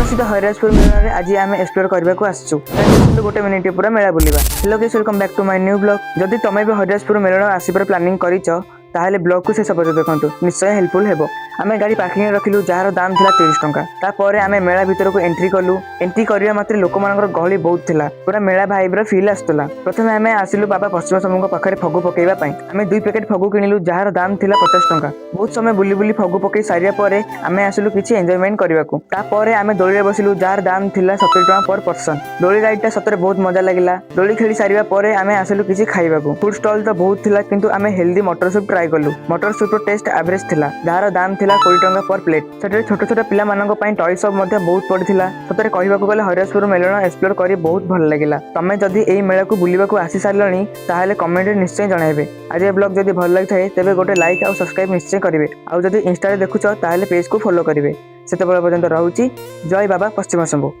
प्रसिद्ध हरिराजपुर मेला रे आज आम एक्सप्लोर करने को आसचु गोटे मिनिट पूरा मेला बुलवा। Hello guys, welcome back to my new blog. जदि तुम भी हरिराजपुर मेला आसबार प्लानिंग करिछ ताहले ब्लॉग को शेष पर्यंत देखंतु, निश्चय हेल्पफुल हेबो। आमे गाड़ी पार्किंग रे रखिलु जार दाम थिला 30 टंका। तापर आमे मेला भीतर को एंट्री कलु। एंट्री करिया मात्र लोक मानकर गहली बहुत थिला, पूरा मेला भाइब्र फील आस्तला। प्रथमे आमे आसिलु बाबा पश्चिम समूह पाखरे फगु पकेइबा पई। आमे 2 पैकेट फगु किनिलु जार दाम थिला 50 टंका। बहुत समय बुली बुली फगु पकेइ सारिया परे आमे आसिलु किछि एन्जॉयमेंट करबाकू। तापर आमे दोली रे बसिलु जार दाम थिला 70 टंका पर पर्सन। दोली राइड ता सतरे बहुत मजा लागिला। दोली खेली सारिया परे आमे आसिलु किछि खाइबाकू। फूड स्टॉल तो बहुत थिला, किंतु आमे हेल्दी मटर सूप ट्राई कलु। मटर सूप टेस्ट एवरेज थिला, जार दाम थिला 20 टंका पर प्लेट। सेटे छोट छोट पिला मानक पई टॉय शॉप मध्ये बहुत पड़िथिला। सतरे कहिबाकू गले हरिराजपुर मेला एक्सप्लोर करी बहुत भल लागिला। तमे जदि एई मेला को बुलिबाकू आसी सारलणी ताहाले कमेंट रे निश्चय जणाइबे। आज ए ब्लॉग जदि भल लागिथाय तेबे गोटे लाइक और सब्सक्राइब निश्चय करिवे। आ जदि इंस्टा रे देखुछ ताहाले पेज को फॉलो करिवे। सेते पर्यंत रहउची। जय बाबा पश्चिम शंभू।